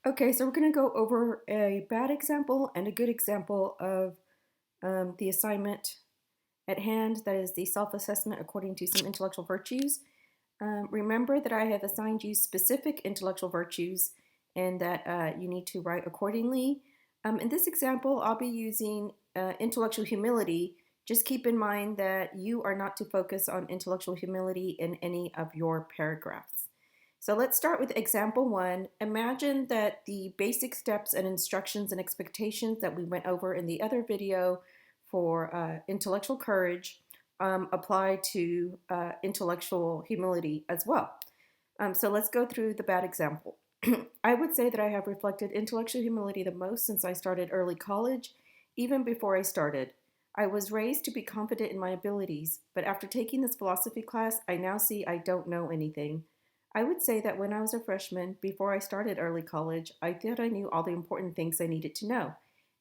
Okay, so we're going to go over a bad example and a good example of the assignment at hand, that is the self-assessment according to some intellectual virtues. Remember that I have assigned you specific intellectual virtues and that you need to write accordingly. In this example, I'll be using intellectual humility. Just keep in mind that you are not to focus on intellectual humility in any of your paragraphs. So let's start with example 1. Imagine that the basic steps and instructions and expectations that we went over in the other video for intellectual courage apply to intellectual humility as well. So let's go through the bad example. I would say that I have reflected intellectual humility the most since I started early college, even before I started. I was raised to be confident in my abilities, but after taking this philosophy class, I now see I don't know anything. I would say that when I was a freshman, before I started early college, I thought I knew all the important things I needed to know.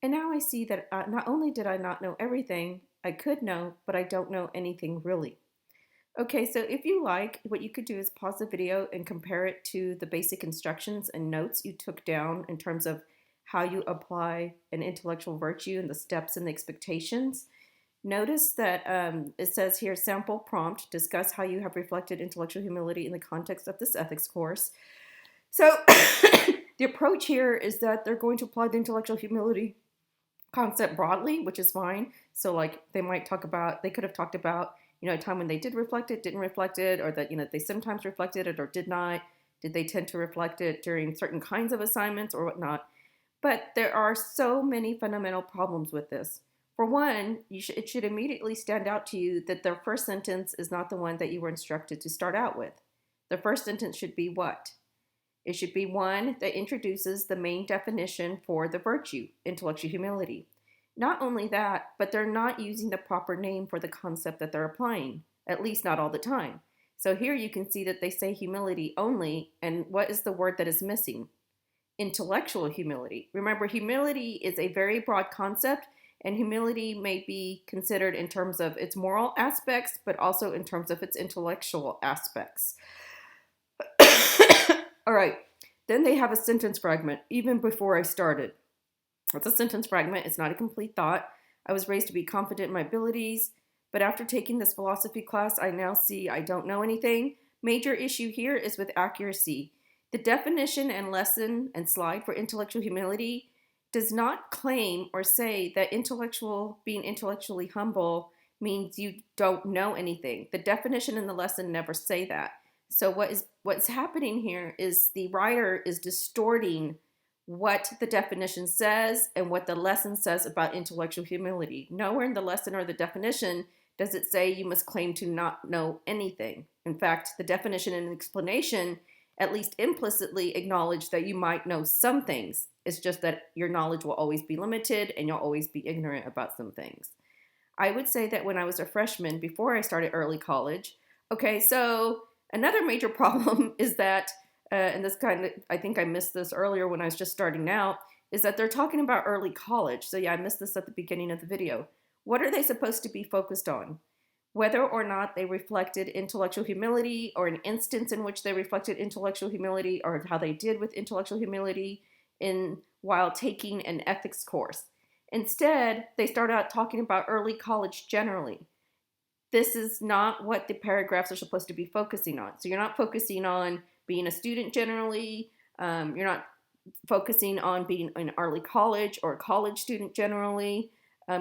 And now I see that not only did I not know everything I could know, but I don't know anything really. Okay, so if you like, what you could do is pause the video and compare it to the basic instructions and notes you took down in terms of how you apply an intellectual virtue and the steps and the expectations. Notice that it says here, sample prompt, discuss how you have reflected intellectual humility in the context of this ethics course. So the approach here is that they're going to apply the intellectual humility concept broadly, which is fine. So like they could have talked about, a time when they did reflect it, didn't reflect it, or that, they sometimes reflected it or did not. Did they tend to reflect it during certain kinds of assignments or whatnot? But there are so many fundamental problems with this. For one, it should immediately stand out to you that their first sentence is not the one that you were instructed to start out with. The first sentence should be what? It should be one that introduces the main definition for the virtue, intellectual humility. Not only that, but they're not using the proper name for the concept that they're applying, at least not all the time. So here you can see that they say humility only, and what is the word that is missing? Intellectual humility. Remember, humility is a very broad concept, and humility may be considered in terms of its moral aspects, but also in terms of its intellectual aspects. All right, then they have a sentence fragment, even before I started. It's a sentence fragment, it's not a complete thought. I was raised to be confident in my abilities, but after taking this philosophy class, I now see I don't know anything. Major issue here is with accuracy. The definition and lesson and slide for intellectual humility does not claim or say that being intellectually humble means you don't know anything. The definition and the lesson never say that. So what's happening here is the writer is distorting what the definition says and what the lesson says about intellectual humility. Nowhere in the lesson or the definition does it say you must claim to not know anything. In fact, the definition and explanation at least implicitly acknowledge that you might know some things. It's just that your knowledge will always be limited and you'll always be ignorant about some things. I would say that when I was a freshman, before I started early college, okay, so another major problem is that, and this I think I missed this earlier when I was just starting out, is that they're talking about early college. So yeah, I missed this at the beginning of the video. What are they supposed to be focused on? Whether or not they reflected intellectual humility, or an instance in which they reflected intellectual humility, or how they did with intellectual humility while taking an ethics course. Instead, they start out talking about early college generally. This is not what the paragraphs are supposed to be focusing on. So you're not focusing on being a student generally. You're not focusing on being in early college or a college student generally.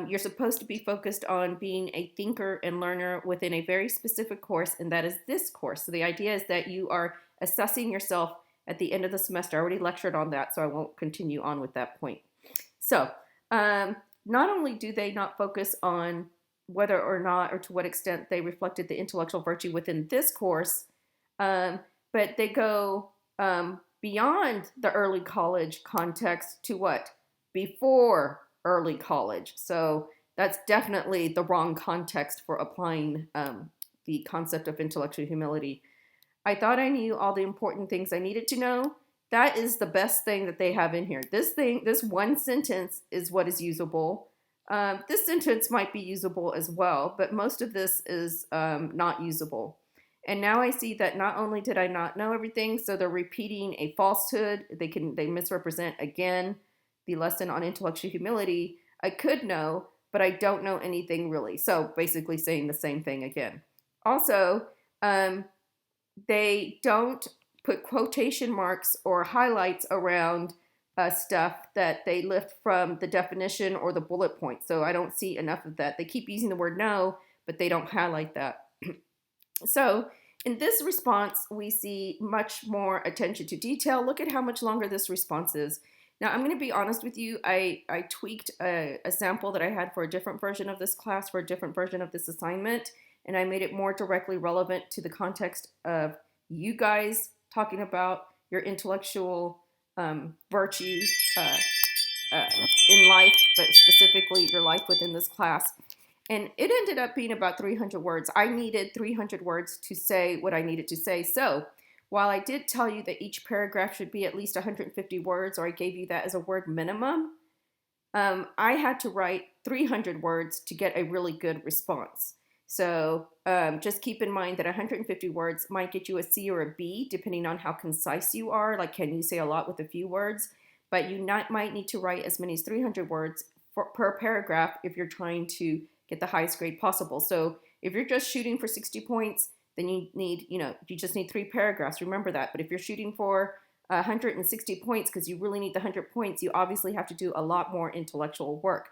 You're supposed to be focused on being a thinker and learner within a very specific course, and that is this course. So the idea is that you are assessing yourself at the end of the semester. I already lectured on that, so I won't continue on with that point. So not only do they not focus on whether or not or to what extent they reflected the intellectual virtue within this course, but they go beyond the early college context to what? Before early college. So that's definitely the wrong context for applying the concept of intellectual humility. I thought I knew all the important things I needed to know. That is the best thing that they have in here. This one sentence is what is usable. This sentence might be usable as well, but most of this is not usable. And now I see that not only did I not know everything, so they're repeating a falsehood. They misrepresent again the lesson on intellectual humility. I could know, but I don't know anything really. So basically saying the same thing again. Also, they don't put quotation marks or highlights around stuff that they lift from the definition or the bullet point. So I don't see enough of that. They keep using the word no, but they don't highlight that. So in this response, we see much more attention to detail. Look at how much longer this response is. Now, I'm going to be honest with you. I tweaked a sample that I had for a different version of this class, for a different version of this assignment, and I made it more directly relevant to the context of you guys talking about your intellectual virtues uh, in life, but specifically your life within this class. And it ended up being about 300 words. I needed 300 words to say what I needed to say. So while I did tell you that each paragraph should be at least 150 words, or I gave you that as a word minimum, I had to write 300 words to get a really good response. So just keep in mind that 150 words might get you a C or a B, depending on how concise you are. Like, can you say a lot with a few words? But you might need to write as many as 300 words per paragraph if you're trying to get the highest grade possible. So if you're just shooting for 60 points, then you just need 3 paragraphs. Remember that. But if you're shooting for 160 points because you really need the 100 points, you obviously have to do a lot more intellectual work.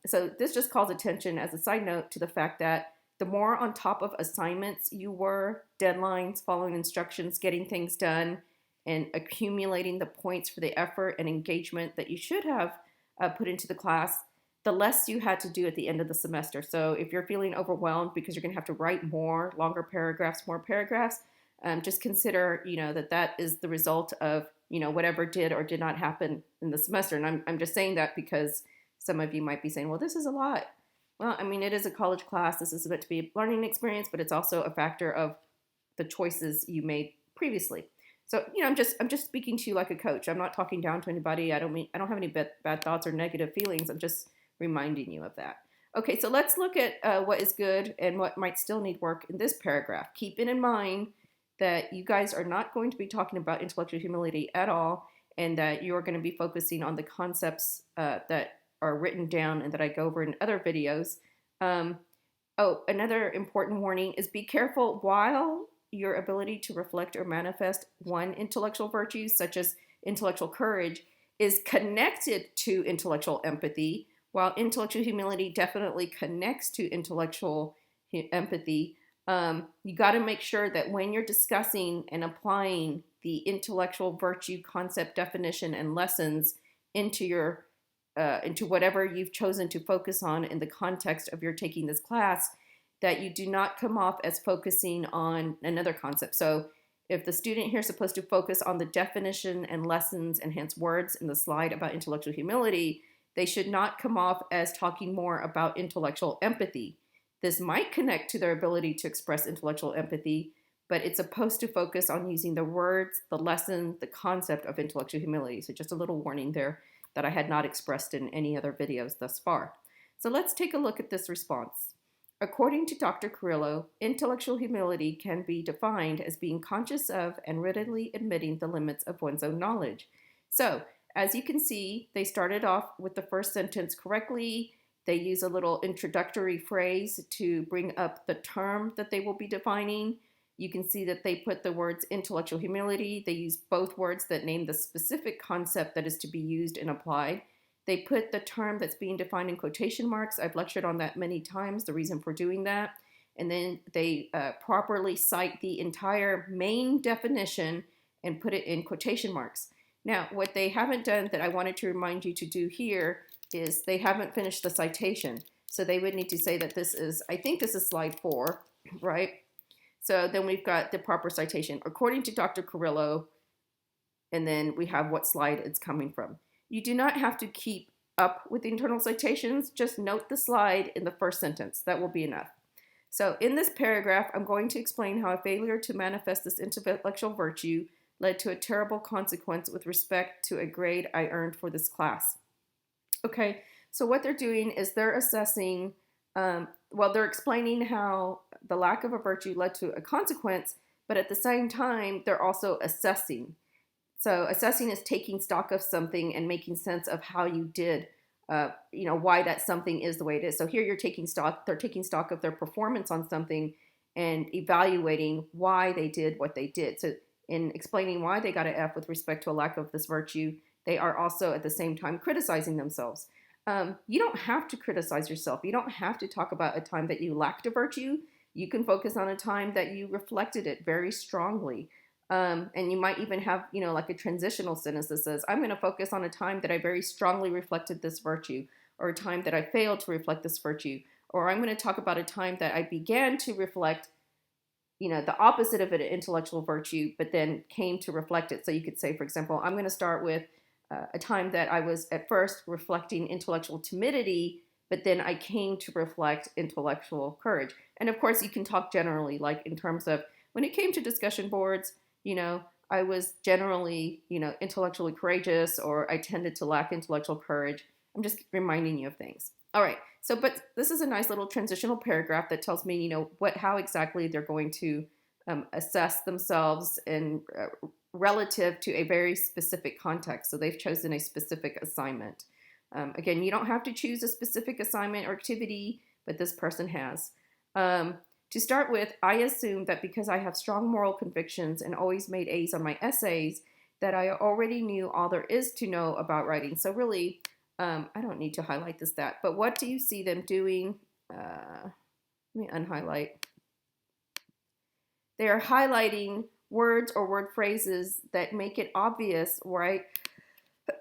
So this just calls attention as a side note to the fact that the more on top of assignments you were, deadlines, following instructions, getting things done, and accumulating the points for the effort and engagement that you should have put into the class, the less you had to do at the end of the semester. So if you're feeling overwhelmed because you're going to have to write more, longer paragraphs, just consider, that is the result of, whatever did or did not happen in the semester. And I'm just saying that because some of you might be saying, well, this is a lot. Well, I mean, it is a college class. This is meant to be a learning experience, but it's also a factor of the choices you made previously. So, I'm just speaking to you like a coach. I'm not talking down to anybody. I don't have any bad thoughts or negative feelings. I'm just reminding you of that. Okay, so let's look at what is good and what might still need work in this paragraph. Keeping in mind that you guys are not going to be talking about intellectual humility at all, and that you're going to be focusing on the concepts that are written down and that I go over in other videos. Another important warning is be careful while your ability to reflect or manifest one intellectual virtue, such as intellectual courage, is connected to intellectual empathy. While intellectual humility definitely connects to intellectual empathy, you got to make sure that when you're discussing and applying the intellectual virtue concept definition and lessons into whatever you've chosen to focus on in the context of your taking this class, that you do not come off as focusing on another concept. So if the student here is supposed to focus on the definition and lessons and hence words in the slide about intellectual humility, they should not come off as talking more about intellectual empathy. This might connect to their ability to express intellectual empathy, but it's supposed to focus on using the words, the lesson, the concept of intellectual humility. So just a little warning there that I had not expressed in any other videos thus far. So let's take a look at this response. According to Dr. Carrillo, intellectual humility can be defined as being conscious of and readily admitting the limits of one's own knowledge. So, as you can see, they started off with the first sentence correctly. They use a little introductory phrase to bring up the term that they will be defining. You can see that they put the words intellectual humility. They use both words that name the specific concept that is to be used and applied. They put the term that's being defined in quotation marks. I've lectured on that many times, the reason for doing that. And then they properly cite the entire main definition and put it in quotation marks. Now, what they haven't done that I wanted to remind you to do here is they haven't finished the citation. So they would need to say that I think this is slide 4, right? So then we've got the proper citation. According to Dr. Carrillo, and then we have what slide it's coming from. You do not have to keep up with the internal citations. Just note the slide in the first sentence. That will be enough. So in this paragraph, I'm going to explain how a failure to manifest this intellectual virtue led to a terrible consequence with respect to a grade I earned for this class. Okay, so what they're doing is they're assessing, they're explaining how the lack of a virtue led to a consequence, but at the same time, they're also assessing. So assessing is taking stock of something and making sense of how you did, why that something is the way it is. So here they're taking stock of their performance on something and evaluating why they did what they did. So in explaining why they got an F with respect to a lack of this virtue, they are also at the same time criticizing themselves. You don't have to criticize yourself. You don't have to talk about a time that you lacked a virtue. You can focus on a time that you reflected it very strongly. And you might even have, like a transitional sentence that says, I'm going to focus on a time that I very strongly reflected this virtue, or a time that I failed to reflect this virtue, or I'm going to talk about a time that I began to reflect, the opposite of an intellectual virtue, but then came to reflect it. So you could say, for example, I'm going to start with a time that I was at first reflecting intellectual timidity, but then I came to reflect intellectual courage. And of course, you can talk generally, like in terms of when it came to discussion boards, I was generally, intellectually courageous, or I tended to lack intellectual courage. I'm just reminding you of things. All right. So, but this is a nice little transitional paragraph that tells me, how exactly they're going to assess themselves and relative to a very specific context. So they've chosen a specific assignment. Again, you don't have to choose a specific assignment or activity, but this person has. To start with, I assume that because I have strong moral convictions and always made A's on my essays, that I already knew all there is to know about writing. So really, I don't need to highlight this, but what do you see them doing? Let me unhighlight. They are highlighting words or word phrases that make it obvious, right,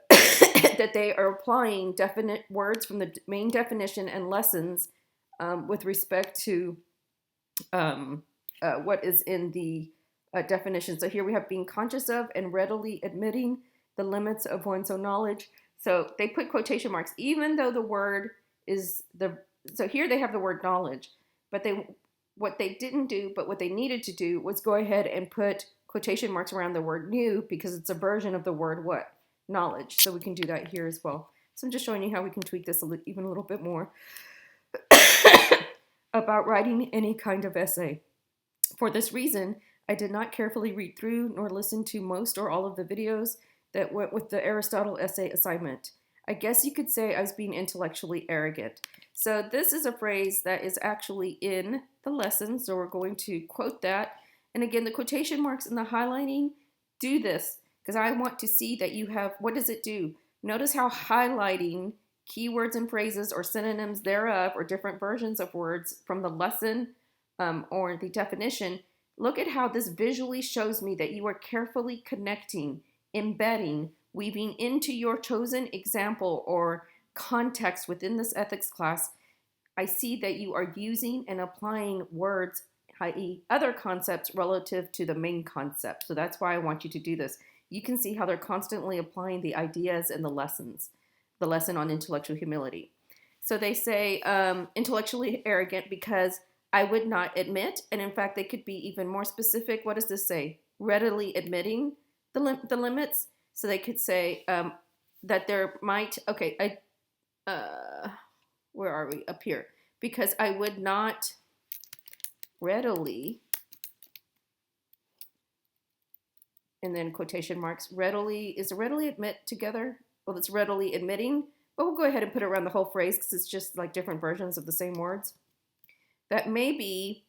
that they are applying definite words from the main definition and lessons with respect to what is in the definition. So here we have being conscious of and readily admitting the limits of one's own knowledge. So they put quotation marks, even though the word is so here they have the word knowledge, but what they didn't do, but what they needed to do was go ahead and put quotation marks around the word new, because it's a version of the word what? Knowledge. So we can do that here as well. So I'm just showing you how we can tweak this even a little bit more about writing any kind of essay. For this reason, I did not carefully read through nor listen to most or all of the videos that went with the Aristotle essay assignment. I guess you could say I was being intellectually arrogant. So this is a phrase that is actually in the lesson, so we're going to quote that. And again, the quotation marks and the highlighting do this because I want to see that you have, what does it do? Notice how highlighting keywords and phrases or synonyms thereof, or different versions of words from the lesson or the definition. Look at how this visually shows me that you are carefully connecting, embedding, weaving into your chosen example or context within this ethics class. I see that you are using and applying words, i.e. other concepts, relative to the main concept. So that's why I want you to do this. You can see how they're constantly applying the ideas and the lessons, the lesson on intellectual humility. So they say intellectually arrogant because I would not admit, and in fact, they could be even more specific. What does this say? Readily admitting the limits. So they could say that there might, where are we? Up here. Because I would not readily, and then quotation marks, readily, is readily admit together? Well, it's readily admitting, but we'll go ahead and put it around the whole phrase because it's just like different versions of the same words. That maybe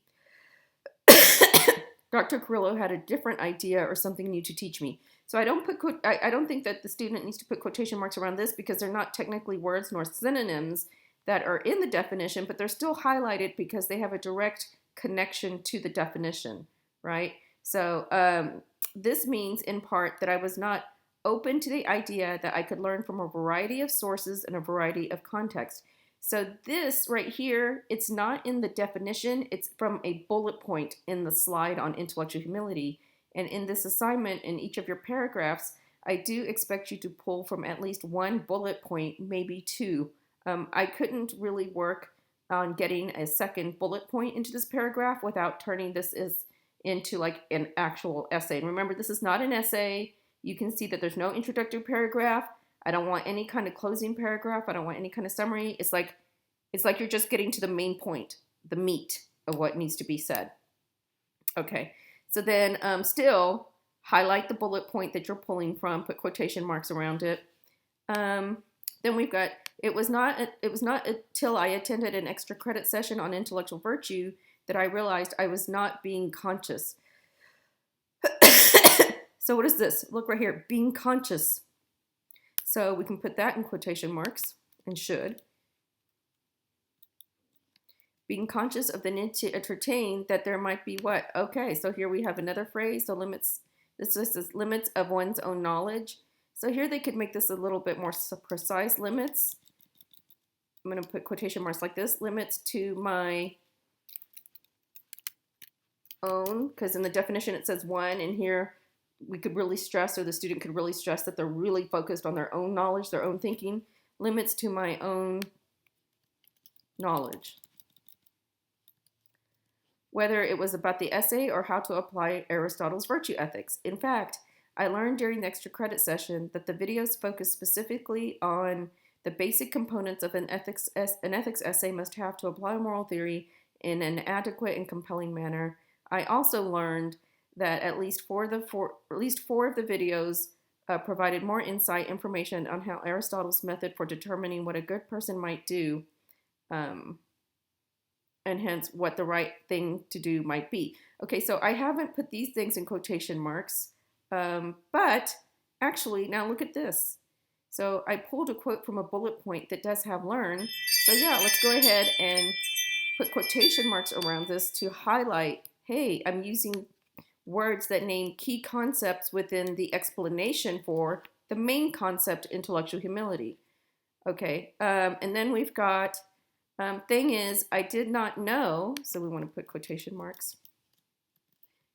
Dr. Carrillo had a different idea or something new to teach me. So I don't think that the student needs to put quotation marks around this because they're not technically words nor synonyms that are in the definition, but they're still highlighted because they have a direct connection to the definition, right? So this means in part that I was not open to the idea that I could learn from a variety of sources and a variety of contexts. So this right here, it's not in the definition, it's from a bullet point in the slide on intellectual humility. And in this assignment, in each of your paragraphs, I do expect you to pull from at least one bullet point, maybe two. I couldn't really work on getting a second bullet point into this paragraph without turning this into like an actual essay. And remember, this is not an essay. You can see that there's no introductory paragraph. I don't want any kind of closing paragraph. I don't want any kind of summary. It's like you're just getting to the main point, the meat. of what needs to be said. Okay, so then still highlight the bullet point that you're pulling from, put quotation marks around it. Then we've got, it was not until I attended an extra credit session on intellectual virtue that I realized I was not being conscious. So what is this? Look right here, being conscious. So we can put that in quotation marks, and should. Being conscious of the need to entertain that there might be what? Okay, so here we have another phrase. So limits, this is limits of one's own knowledge. So here they could make this a little bit more precise. Limits, I'm going to put quotation marks like this, limits to my own, because in the definition it says one, and here we could really stress, or the student could really stress, that they're really focused on their own knowledge, their own thinking. Limits to my own knowledge. Whether it was about the essay or how to apply Aristotle's virtue ethics. In fact, I learned during the extra credit session that the videos focus specifically on the basic components of an ethics essay must have to apply moral theory in an adequate and compelling manner. I also learned that at least four of the videos provided more insight information on how Aristotle's method for determining what a good person might do, and hence what the right thing to do might be. Okay, so I haven't put these things in quotation marks, but actually, now look at this. So I pulled a quote from a bullet point that does have learn. So yeah, let's go ahead and put quotation marks around this to highlight, hey, I'm using words that name key concepts within the explanation for the main concept, intellectual humility. Okay, and then we've got, thing is, I did not know, so we want to put quotation marks,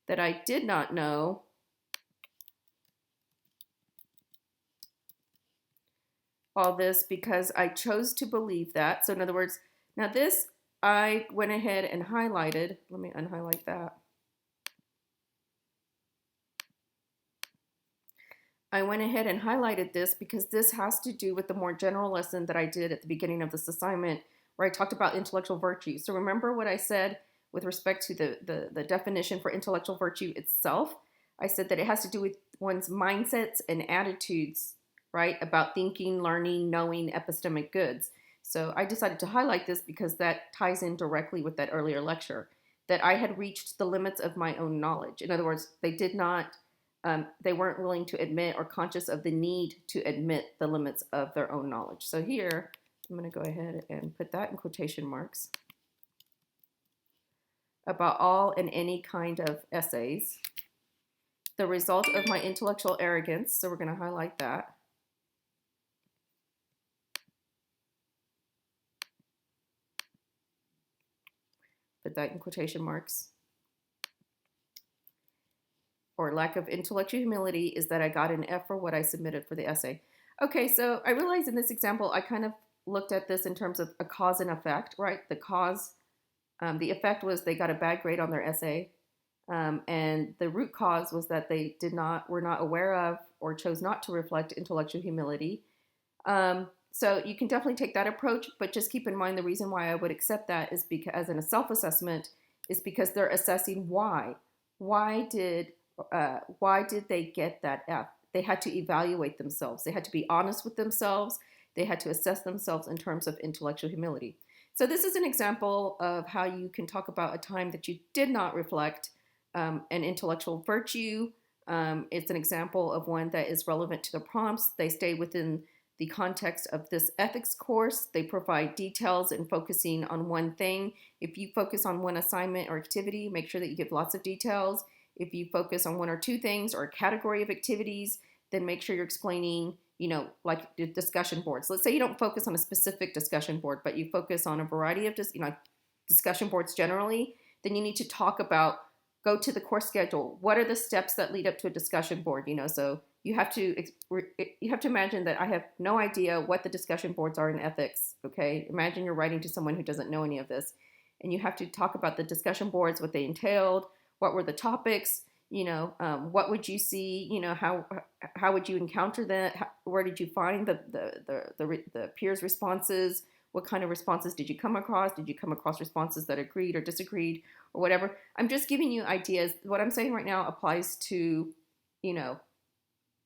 that I did not know all this because I chose to believe that. So in other words, now this, I went ahead and highlighted. Let me unhighlight that. I went ahead and highlighted this because this has to do with the more general lesson that I did at the beginning of this assignment, where I talked about intellectual virtue. So remember what I said with respect to the definition for intellectual virtue itself? I said that it has to do with one's mindsets and attitudes, right? About thinking, learning, knowing epistemic goods. So I decided to highlight this because that ties in directly with that earlier lecture, that I had reached the limits of my own knowledge. In other words, they did not, they weren't willing to admit or conscious of the need to admit the limits of their own knowledge. So here, I'm going to go ahead and put that in quotation marks. About all and any kind of essays. The result of my intellectual arrogance, so we're going to highlight that. Put that in quotation marks. Or lack of intellectual humility is that I got an F for what I submitted for the essay. Okay, so I realized in this example, I kind of looked at this in terms of a cause and effect, right? The cause, the effect was they got a bad grade on their essay. And the root cause was that they were not aware of or chose not to reflect intellectual humility. So you can definitely take that approach, but just keep in mind the reason why I would accept that is because, as in a self-assessment, is because they're assessing why. Why did they get that F? They had to evaluate themselves. They had to be honest with themselves. They had to assess themselves in terms of intellectual humility. So this is an example of how you can talk about a time that you did not reflect an intellectual virtue. It's an example of one that is relevant to the prompts. They stay within the context of this ethics course. They provide details and focusing on one thing. If you focus on one assignment or activity, make sure that you give lots of details. If you focus on one or two things or a category of activities, then make sure you're explaining, like the discussion boards. Let's say you don't focus on a specific discussion board, but you focus on a variety of discussion boards generally, then you need to talk about, go to the course schedule. What are the steps that lead up to a discussion board? So you have to imagine that I have no idea what the discussion boards are in ethics. Okay, imagine you're writing to someone who doesn't know any of this, and you have to talk about the discussion boards, what they entailed, what were the topics, what would you see, how would you encounter that? Where did you find the peers' responses? What kind of responses did you come across? Did you come across responses that agreed or disagreed or whatever? I'm just giving you ideas. What I'm saying right now applies to, you know,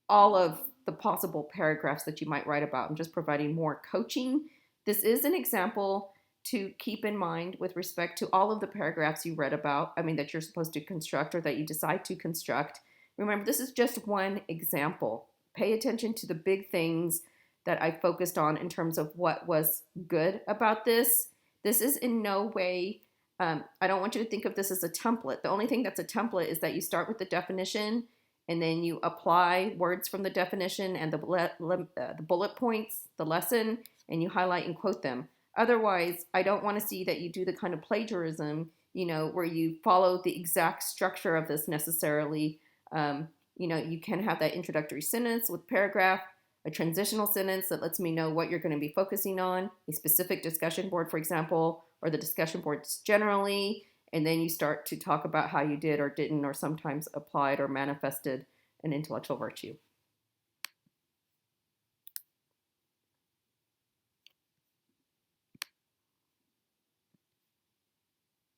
all of the possible paragraphs that you might write about. I'm just providing more coaching. This is an example to keep in mind with respect to all of the paragraphs you read about, that you're supposed to construct or that you decide to construct. Remember, this is just one example. Pay attention to the big things that I focused on in terms of what was good about this. This is in no way, I don't want you to think of this as a template. The only thing that's a template is that you start with the definition and then you apply words from the definition and the bullet points, the lesson, and you highlight and quote them. Otherwise, I don't want to see that you do the kind of plagiarism, where you follow the exact structure of this necessarily. You can have that introductory sentence with paragraph, a transitional sentence that lets me know what you're going to be focusing on, a specific discussion board, for example, or the discussion boards generally, and then you start to talk about how you did or didn't or sometimes applied or manifested an intellectual virtue.